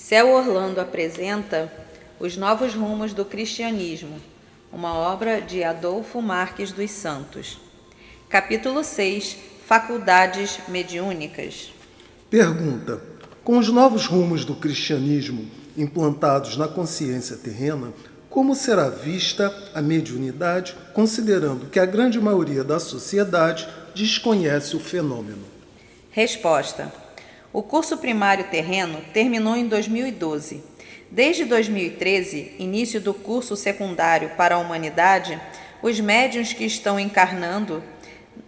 Céu Orlando apresenta Os Novos Rumos do Cristianismo, uma obra de Adolfo Marques dos Santos. Capítulo 6. Faculdades mediúnicas. Pergunta: com os novos rumos do cristianismo implantados na consciência terrena, como será vista a mediunidade, considerando que a grande maioria da sociedade desconhece o fenômeno? Resposta: o curso primário terreno terminou em 2012. Desde 2013, início do curso secundário para a humanidade, os médiuns que estão encarnando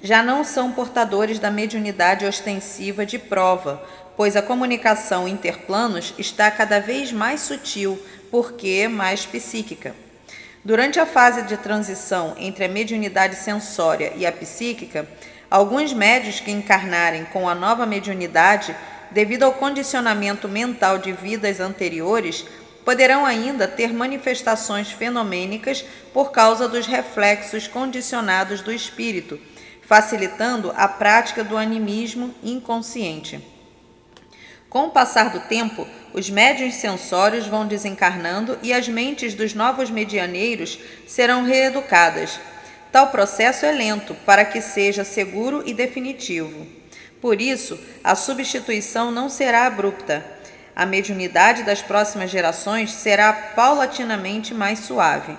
já não são portadores da mediunidade ostensiva de prova, pois a comunicação interplanos está cada vez mais sutil, porque mais psíquica. Durante a fase de transição entre a mediunidade sensória e a psíquica, alguns médiuns que encarnarem com a nova mediunidade, devido ao condicionamento mental de vidas anteriores, poderão ainda ter manifestações fenomênicas por causa dos reflexos condicionados do espírito, facilitando a prática do animismo inconsciente. Com o passar do tempo, os médiuns sensórios vão desencarnando e as mentes dos novos medianeiros serão reeducadas. Tal processo é lento para que seja seguro e definitivo. Por isso, a substituição não será abrupta. A mediunidade das próximas gerações será paulatinamente mais suave.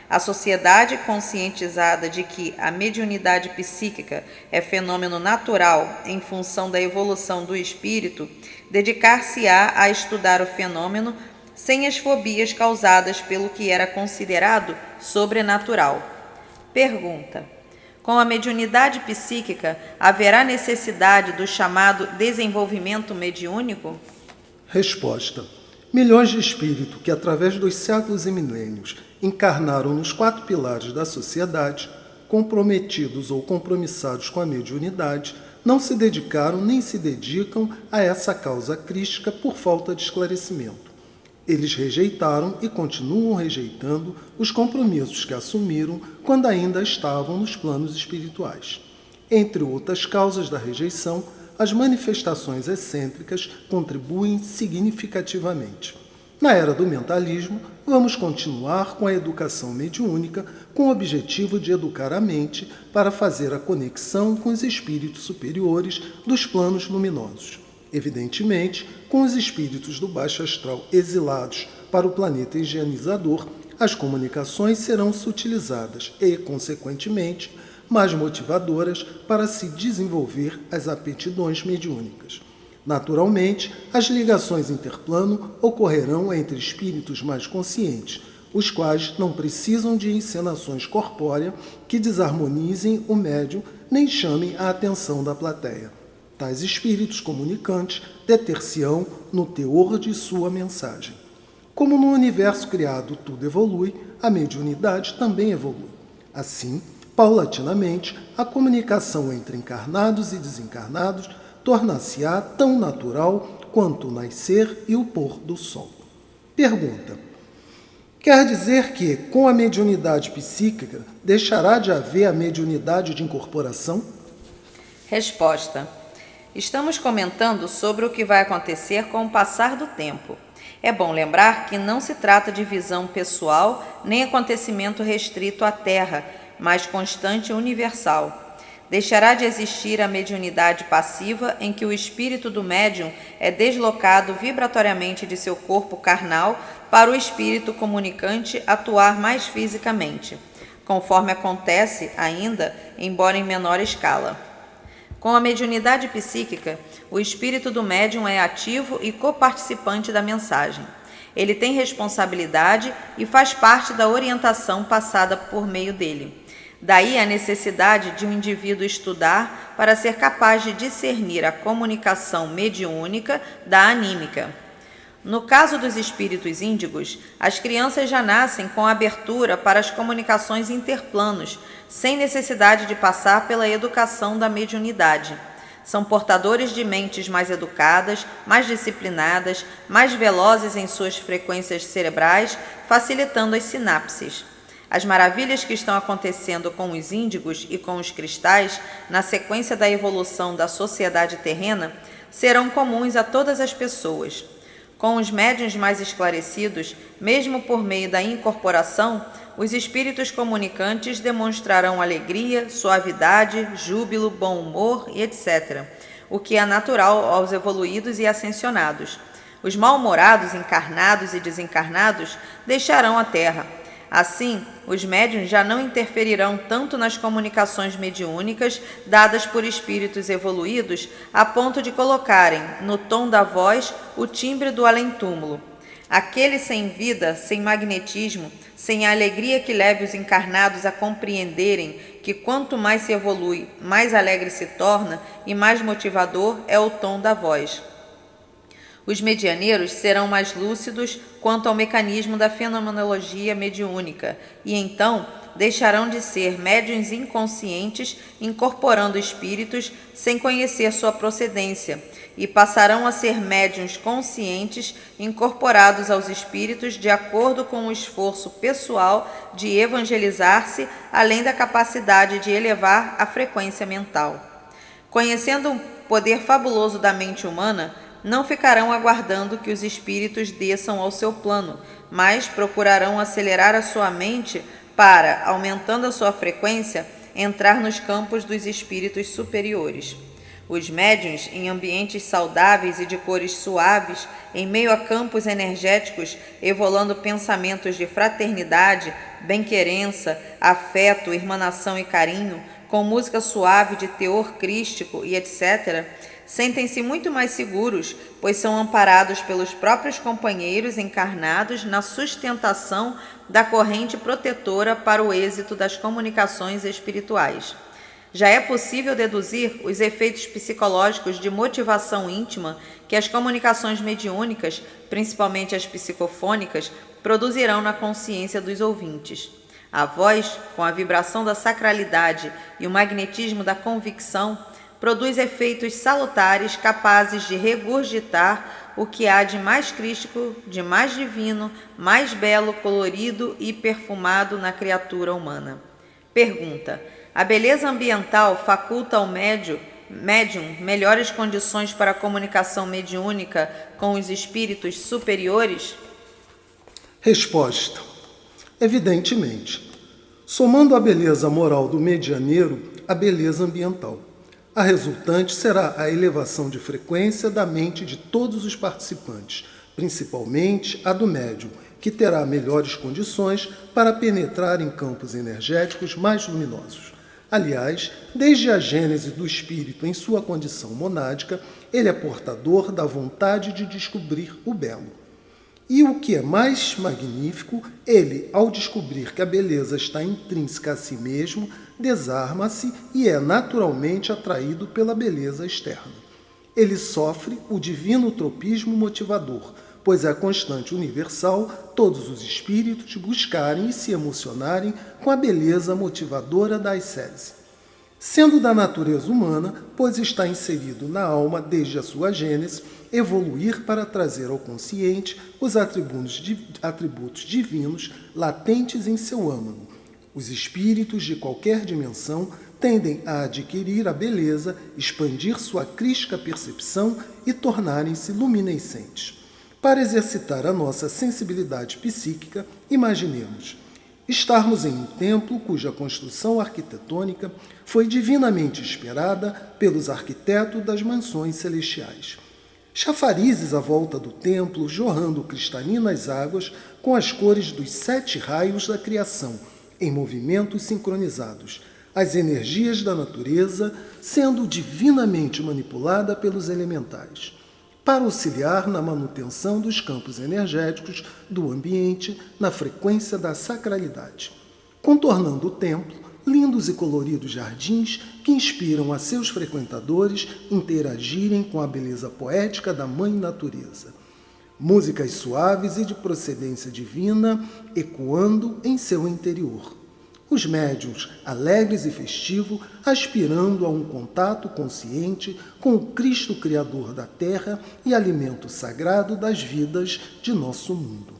A sociedade conscientizada de que a mediunidade psíquica é fenômeno natural em função da evolução do espírito, dedicar-se-á a estudar o fenômeno sem as fobias causadas pelo que era considerado sobrenatural. Pergunta: com a mediunidade psíquica, haverá necessidade do chamado desenvolvimento mediúnico? Resposta: milhões de espíritos que, através dos séculos e milênios, encarnaram nos 4 pilares da sociedade, comprometidos ou compromissados com a mediunidade, não se dedicaram nem se dedicam a essa causa crística por falta de esclarecimento. Eles rejeitaram e continuam rejeitando os compromissos que assumiram quando ainda estavam nos planos espirituais. Entre outras causas da rejeição, as manifestações excêntricas contribuem significativamente. Na era do mentalismo, vamos continuar com a educação mediúnica com o objetivo de educar a mente para fazer a conexão com os espíritos superiores dos planos luminosos. Evidentemente, com os espíritos do baixo astral exilados para o planeta higienizador, as comunicações serão sutilizadas e, consequentemente, mais motivadoras para se desenvolver as aptidões mediúnicas. Naturalmente, as ligações interplano ocorrerão entre espíritos mais conscientes, os quais não precisam de encenações corpóreas que desarmonizem o médium nem chamem a atenção da plateia. Tais espíritos comunicantes deter-se-ão no teor de sua mensagem. Como no universo criado tudo evolui, a mediunidade também evolui. Assim, paulatinamente, a comunicação entre encarnados e desencarnados tornar-se-á tão natural quanto o nascer e o pôr do sol. Pergunta: quer dizer que, com a mediunidade psíquica, deixará de haver a mediunidade de incorporação? Resposta: estamos comentando sobre o que vai acontecer com o passar do tempo. É bom lembrar que não se trata de visão pessoal nem acontecimento restrito à Terra, mas constante e universal. Deixará de existir a mediunidade passiva em que o espírito do médium é deslocado vibratoriamente de seu corpo carnal para o espírito comunicante atuar mais fisicamente, conforme acontece ainda, embora em menor escala. Com a mediunidade psíquica, o espírito do médium é ativo e coparticipante da mensagem. Ele tem responsabilidade e faz parte da orientação passada por meio dele. Daí a necessidade de um indivíduo estudar para ser capaz de discernir a comunicação mediúnica da anímica. No caso dos espíritos índigos, as crianças já nascem com abertura para as comunicações interplanos, sem necessidade de passar pela educação da mediunidade. São portadores de mentes mais educadas, mais disciplinadas, mais velozes em suas frequências cerebrais, facilitando as sinapses. As maravilhas que estão acontecendo com os índigos e com os cristais, na sequência da evolução da sociedade terrena, serão comuns a todas as pessoas. Com os médiuns mais esclarecidos, mesmo por meio da incorporação, os espíritos comunicantes demonstrarão alegria, suavidade, júbilo, bom humor e etc., o que é natural aos evoluídos e ascensionados. Os mal-humorados, encarnados e desencarnados, deixarão a Terra. Assim, os médiuns já não interferirão tanto nas comunicações mediúnicas dadas por espíritos evoluídos a ponto de colocarem, no tom da voz, o timbre do além-túmulo. Aquele sem vida, sem magnetismo, sem a alegria que leve os encarnados a compreenderem que quanto mais se evolui, mais alegre se torna e mais motivador é o tom da voz. Os medianeiros serão mais lúcidos quanto ao mecanismo da fenomenologia mediúnica e, então, deixarão de ser médiuns inconscientes incorporando espíritos sem conhecer sua procedência e passarão a ser médiuns conscientes incorporados aos espíritos de acordo com o esforço pessoal de evangelizar-se, além da capacidade de elevar a frequência mental. Conhecendo o poder fabuloso da mente humana, não ficarão aguardando que os espíritos desçam ao seu plano, mas procurarão acelerar a sua mente para, aumentando a sua frequência, entrar nos campos dos espíritos superiores. Os médiuns, em ambientes saudáveis e de cores suaves, em meio a campos energéticos, evolando pensamentos de fraternidade, bem-querença, afeto, irmanação e carinho, com música suave de teor crístico e etc., sentem-se muito mais seguros, pois são amparados pelos próprios companheiros encarnados na sustentação da corrente protetora para o êxito das comunicações espirituais. Já é possível deduzir os efeitos psicológicos de motivação íntima que as comunicações mediúnicas, principalmente as psicofônicas, produzirão na consciência dos ouvintes. A voz, com a vibração da sacralidade e o magnetismo da convicção, produz efeitos salutares capazes de regurgitar o que há de mais crístico, de mais divino, mais belo, colorido e perfumado na criatura humana. Pergunta: a beleza ambiental faculta ao médium melhores condições para a comunicação mediúnica com os espíritos superiores? Resposta: evidentemente. Somando a beleza moral do medianeiro à beleza ambiental, a resultante será a elevação de frequência da mente de todos os participantes, principalmente a do médium, que terá melhores condições para penetrar em campos energéticos mais luminosos. Aliás, desde a gênese do espírito em sua condição monádica, ele é portador da vontade de descobrir o belo. E o que é mais magnífico, ele, ao descobrir que a beleza está intrínseca a si mesmo, desarma-se e é naturalmente atraído pela beleza externa. Ele sofre o divino tropismo motivador, pois é a constante universal todos os espíritos buscarem e se emocionarem com a beleza motivadora da ascese. Sendo da natureza humana, pois está inserido na alma desde a sua gênese, evoluir para trazer ao consciente os atributos divinos latentes em seu âmago. Os espíritos de qualquer dimensão tendem a adquirir a beleza, expandir sua crística percepção e tornarem-se luminescentes. Para exercitar a nossa sensibilidade psíquica, imaginemos estarmos em um templo cuja construção arquitetônica foi divinamente inspirada pelos arquitetos das mansões celestiais. Chafarizes à volta do templo, jorrando cristalinas águas com as cores dos 7 raios da criação, em movimentos sincronizados, as energias da natureza sendo divinamente manipulada pelos elementais, para auxiliar na manutenção dos campos energéticos do ambiente na frequência da sacralidade, contornando o templo lindos e coloridos jardins que inspiram a seus frequentadores interagirem com a beleza poética da Mãe Natureza. Músicas suaves e de procedência divina ecoando em seu interior. Os médiuns, alegres e festivos, aspirando a um contato consciente com o Cristo Criador da Terra e alimento sagrado das vidas de nosso mundo.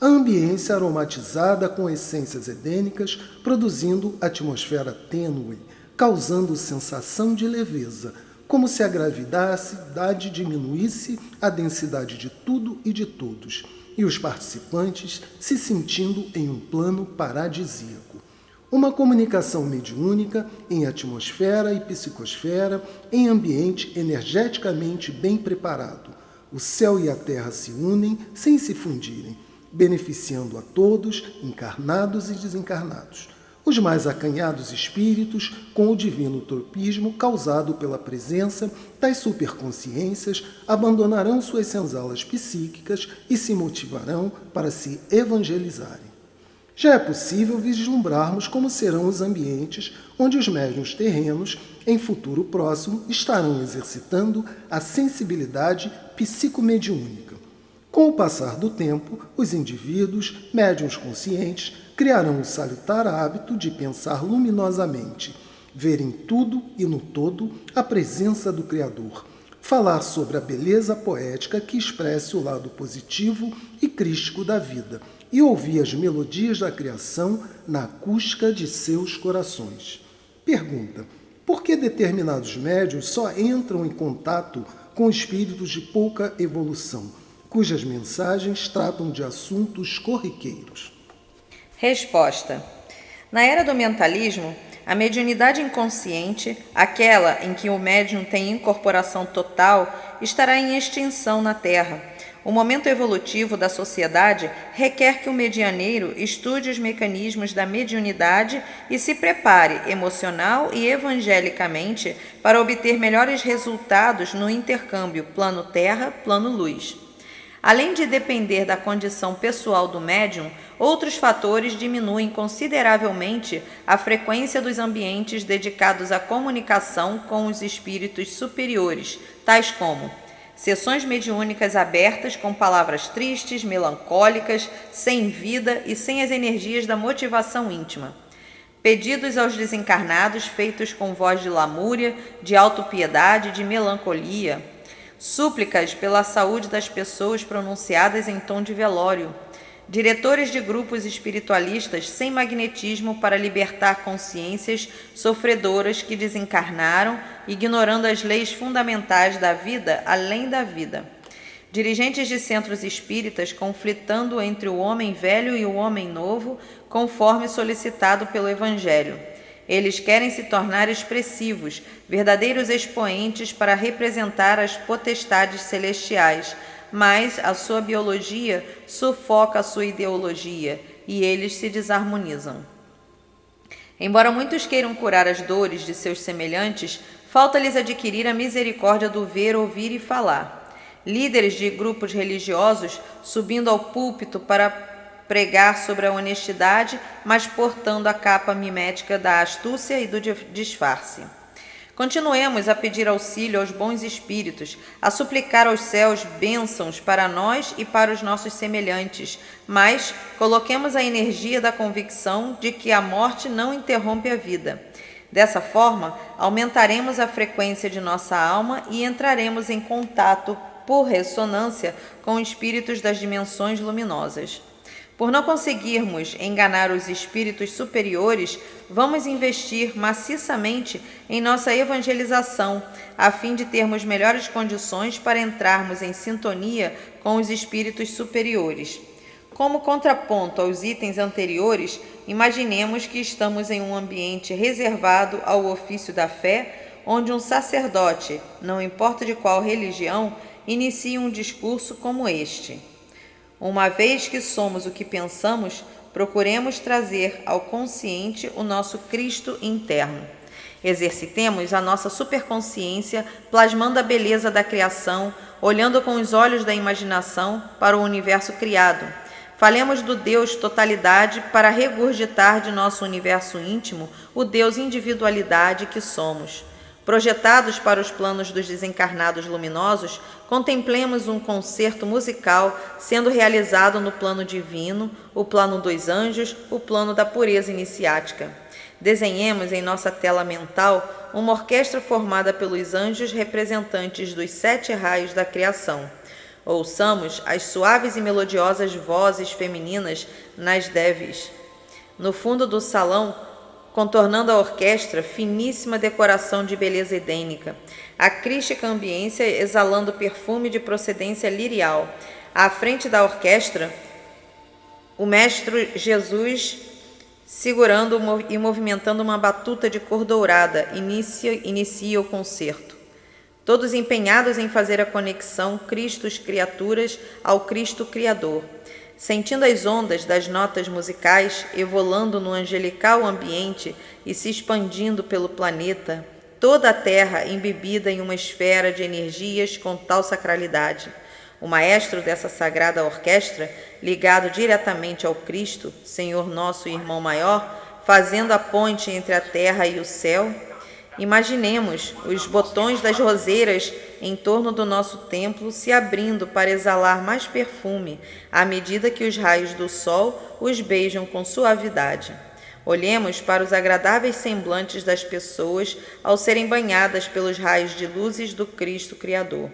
A ambiência aromatizada com essências edênicas, produzindo atmosfera tênue, causando sensação de leveza, como se a gravidade diminuísse a densidade de tudo e de todos, e os participantes se sentindo em um plano paradisíaco. Uma comunicação mediúnica em atmosfera e psicosfera, em ambiente energeticamente bem preparado. O céu e a terra se unem sem se fundirem, beneficiando a todos, encarnados e desencarnados. Os mais acanhados espíritos, com o divino tropismo causado pela presença das superconsciências, abandonarão suas senzalas psíquicas e se motivarão para se evangelizarem. Já é possível vislumbrarmos como serão os ambientes onde os médiuns terrenos, em futuro próximo, estarão exercitando a sensibilidade psicomediúnica. Com o passar do tempo, os indivíduos, médiuns conscientes, criarão o salutar hábito de pensar luminosamente, ver em tudo e no todo a presença do Criador, falar sobre a beleza poética que expresse o lado positivo e crístico da vida, e ouvir as melodias da criação na acústica de seus corações. Pergunta: por que determinados médiuns só entram em contato com espíritos de pouca evolução, cujas mensagens tratam de assuntos corriqueiros? Resposta: na era do mentalismo, a mediunidade inconsciente, aquela em que o médium tem incorporação total, estará em extinção na Terra. O momento evolutivo da sociedade requer que o medianeiro estude os mecanismos da mediunidade e se prepare emocional e evangelicamente para obter melhores resultados no intercâmbio plano-terra, plano-luz. Além de depender da condição pessoal do médium, outros fatores diminuem consideravelmente a frequência dos ambientes dedicados à comunicação com os espíritos superiores, tais como sessões mediúnicas abertas com palavras tristes, melancólicas, sem vida e sem as energias da motivação íntima. Pedidos aos desencarnados feitos com voz de lamúria, de autopiedade, de melancolia. Súplicas pela saúde das pessoas pronunciadas em tom de velório. Diretores de grupos espiritualistas sem magnetismo para libertar consciências sofredoras que desencarnaram, ignorando as leis fundamentais da vida além da vida. Dirigentes de centros espíritas conflitando entre o homem velho e o homem novo, conforme solicitado pelo Evangelho. Eles querem se tornar expressivos, verdadeiros expoentes para representar as potestades celestiais, mas a sua biologia sufoca a sua ideologia e eles se desarmonizam. Embora muitos queiram curar as dores de seus semelhantes, falta-lhes adquirir a misericórdia do ver, ouvir e falar. Líderes de grupos religiosos subindo ao púlpito para pregar sobre a honestidade, mas portando a capa mimética da astúcia e do disfarce. Continuemos a pedir auxílio aos bons espíritos, a suplicar aos céus bênçãos para nós e para os nossos semelhantes, mas coloquemos a energia da convicção de que a morte não interrompe a vida. Dessa forma, aumentaremos a frequência de nossa alma e entraremos em contato, por ressonância, com espíritos das dimensões luminosas. Por não conseguirmos enganar os espíritos superiores, vamos investir maciçamente em nossa evangelização, a fim de termos melhores condições para entrarmos em sintonia com os espíritos superiores. Como contraponto aos itens anteriores, imaginemos que estamos em um ambiente reservado ao ofício da fé, onde um sacerdote, não importa de qual religião, inicia um discurso como este: uma vez que somos o que pensamos, procuremos trazer ao consciente o nosso Cristo interno. Exercitemos a nossa superconsciência, plasmando a beleza da criação, olhando com os olhos da imaginação para o universo criado. Falemos do Deus totalidade para regurgitar de nosso universo íntimo o Deus individualidade que somos. Projetados para os planos dos desencarnados luminosos, contemplemos um concerto musical sendo realizado no plano divino, o plano dos anjos, o plano da pureza iniciática. Desenhemos em nossa tela mental uma orquestra formada pelos anjos representantes dos 7 raios da criação. Ouçamos as suaves e melodiosas vozes femininas nas devis. No fundo do salão, contornando a orquestra, finíssima decoração de beleza edênica. a crística ambiência exalando perfume de procedência lirial. À frente da orquestra, o Mestre Jesus segurando e movimentando uma batuta de cor dourada, inicia o concerto. Todos empenhados em fazer a conexão Cristo-criaturas ao Cristo Criador. Sentindo as ondas das notas musicais evolando no angelical ambiente e se expandindo pelo planeta, toda a Terra embebida em uma esfera de energias com tal sacralidade. O maestro dessa sagrada orquestra, ligado diretamente ao Cristo, Senhor nosso e Irmão Maior, fazendo a ponte entre a terra e o céu. Imaginemos os botões das roseiras em torno do nosso templo se abrindo para exalar mais perfume à medida que os raios do sol os beijam com suavidade. Olhemos para os agradáveis semblantes das pessoas ao serem banhadas pelos raios de luzes do Cristo Criador.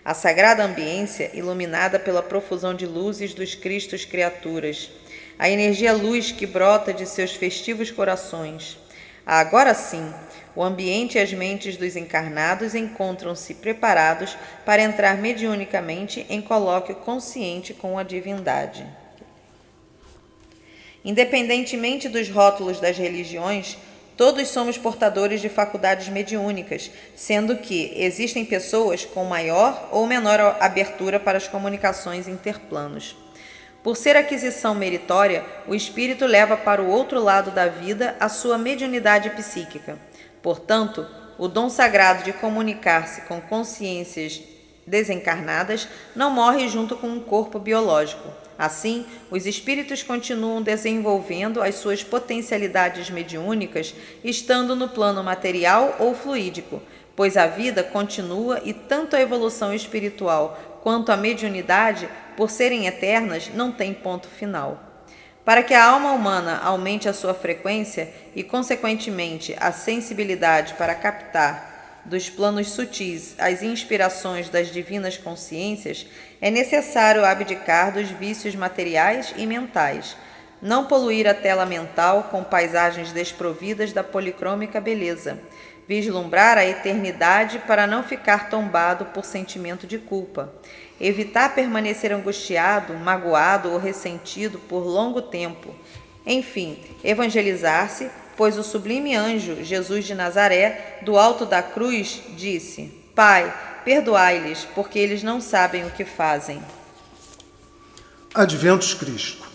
A sagrada ambiência iluminada pela profusão de luzes dos Cristos criaturas. A energia luz que brota de seus festivos corações. Agora sim, o ambiente e as mentes dos encarnados encontram-se preparados para entrar mediunicamente em colóquio consciente com a divindade. Independentemente dos rótulos das religiões, todos somos portadores de faculdades mediúnicas, sendo que existem pessoas com maior ou menor abertura para as comunicações interplanos. Por ser aquisição meritória, o espírito leva para o outro lado da vida a sua mediunidade psíquica. Portanto, o dom sagrado de comunicar-se com consciências desencarnadas não morre junto com um corpo biológico. Assim, os espíritos continuam desenvolvendo as suas potencialidades mediúnicas, estando no plano material ou fluídico, pois a vida continua e tanto a evolução espiritual quanto a mediunidade, por serem eternas, não têm ponto final. Para que a alma humana aumente a sua frequência e, consequentemente, a sensibilidade para captar dos planos sutis as inspirações das divinas consciências, é necessário abdicar dos vícios materiais e mentais, não poluir a tela mental com paisagens desprovidas da policrômica beleza, vislumbrar a eternidade para não ficar tombado por sentimento de culpa, evitar permanecer angustiado, magoado ou ressentido por longo tempo, enfim, evangelizar-se, pois o sublime anjo Jesus de Nazaré, do alto da cruz, disse: Pai, perdoai-lhes, porque eles não sabem o que fazem. Adventos crístico.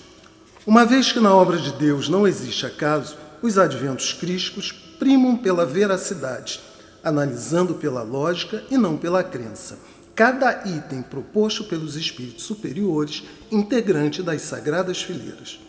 Uma vez que na obra de Deus não existe acaso, os adventos crísticos primam pela veracidade, analisando pela lógica e não pela crença. Cada item proposto pelos espíritos superiores, integrante das sagradas fileiras.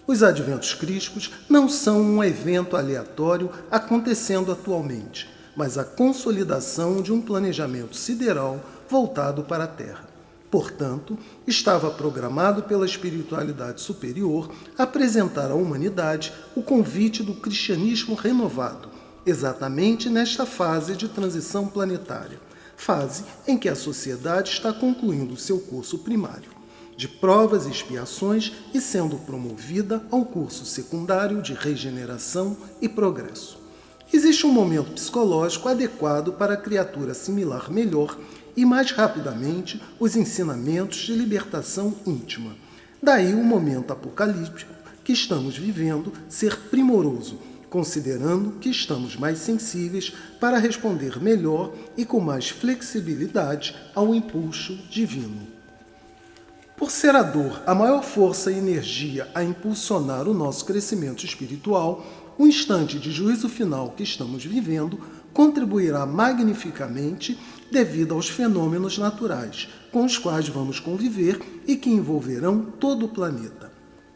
Os adventos crísticos não são um evento aleatório acontecendo atualmente, mas a consolidação de um planejamento sideral voltado para a Terra. Portanto, estava programado pela espiritualidade superior apresentar à humanidade o convite do cristianismo renovado, exatamente nesta fase de transição planetária, fase em que a sociedade está concluindo seu curso primário, de provas e expiações e sendo promovida ao curso secundário de regeneração e progresso. Existe um momento psicológico adequado para a criatura assimilar melhor e mais rapidamente os ensinamentos de libertação íntima. Daí o momento apocalíptico que estamos vivendo ser primoroso, considerando que estamos mais sensíveis para responder melhor e com mais flexibilidade ao impulso divino. Por ser a dor a maior força e energia a impulsionar o nosso crescimento espiritual, o instante de juízo final que estamos vivendo contribuirá magnificamente devido aos fenômenos naturais com os quais vamos conviver e que envolverão todo o planeta.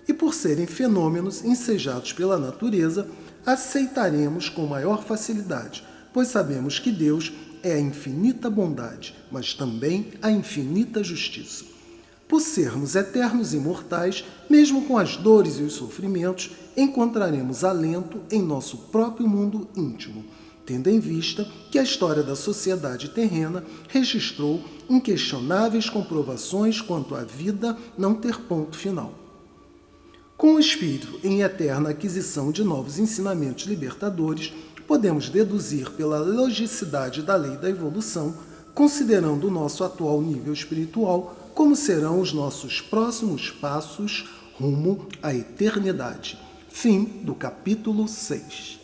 E por serem fenômenos ensejados pela natureza, aceitaremos com maior facilidade, pois sabemos que Deus é a infinita bondade, mas também a infinita justiça. Por sermos eternos e imortais, mesmo com as dores e os sofrimentos, encontraremos alento em nosso próprio mundo íntimo, tendo em vista que a história da sociedade terrena registrou inquestionáveis comprovações quanto à vida não ter ponto final. Com o espírito em eterna aquisição de novos ensinamentos libertadores, podemos deduzir pela logicidade da lei da evolução, considerando o nosso atual nível espiritual, como serão os nossos próximos passos rumo à eternidade. Fim do capítulo 6.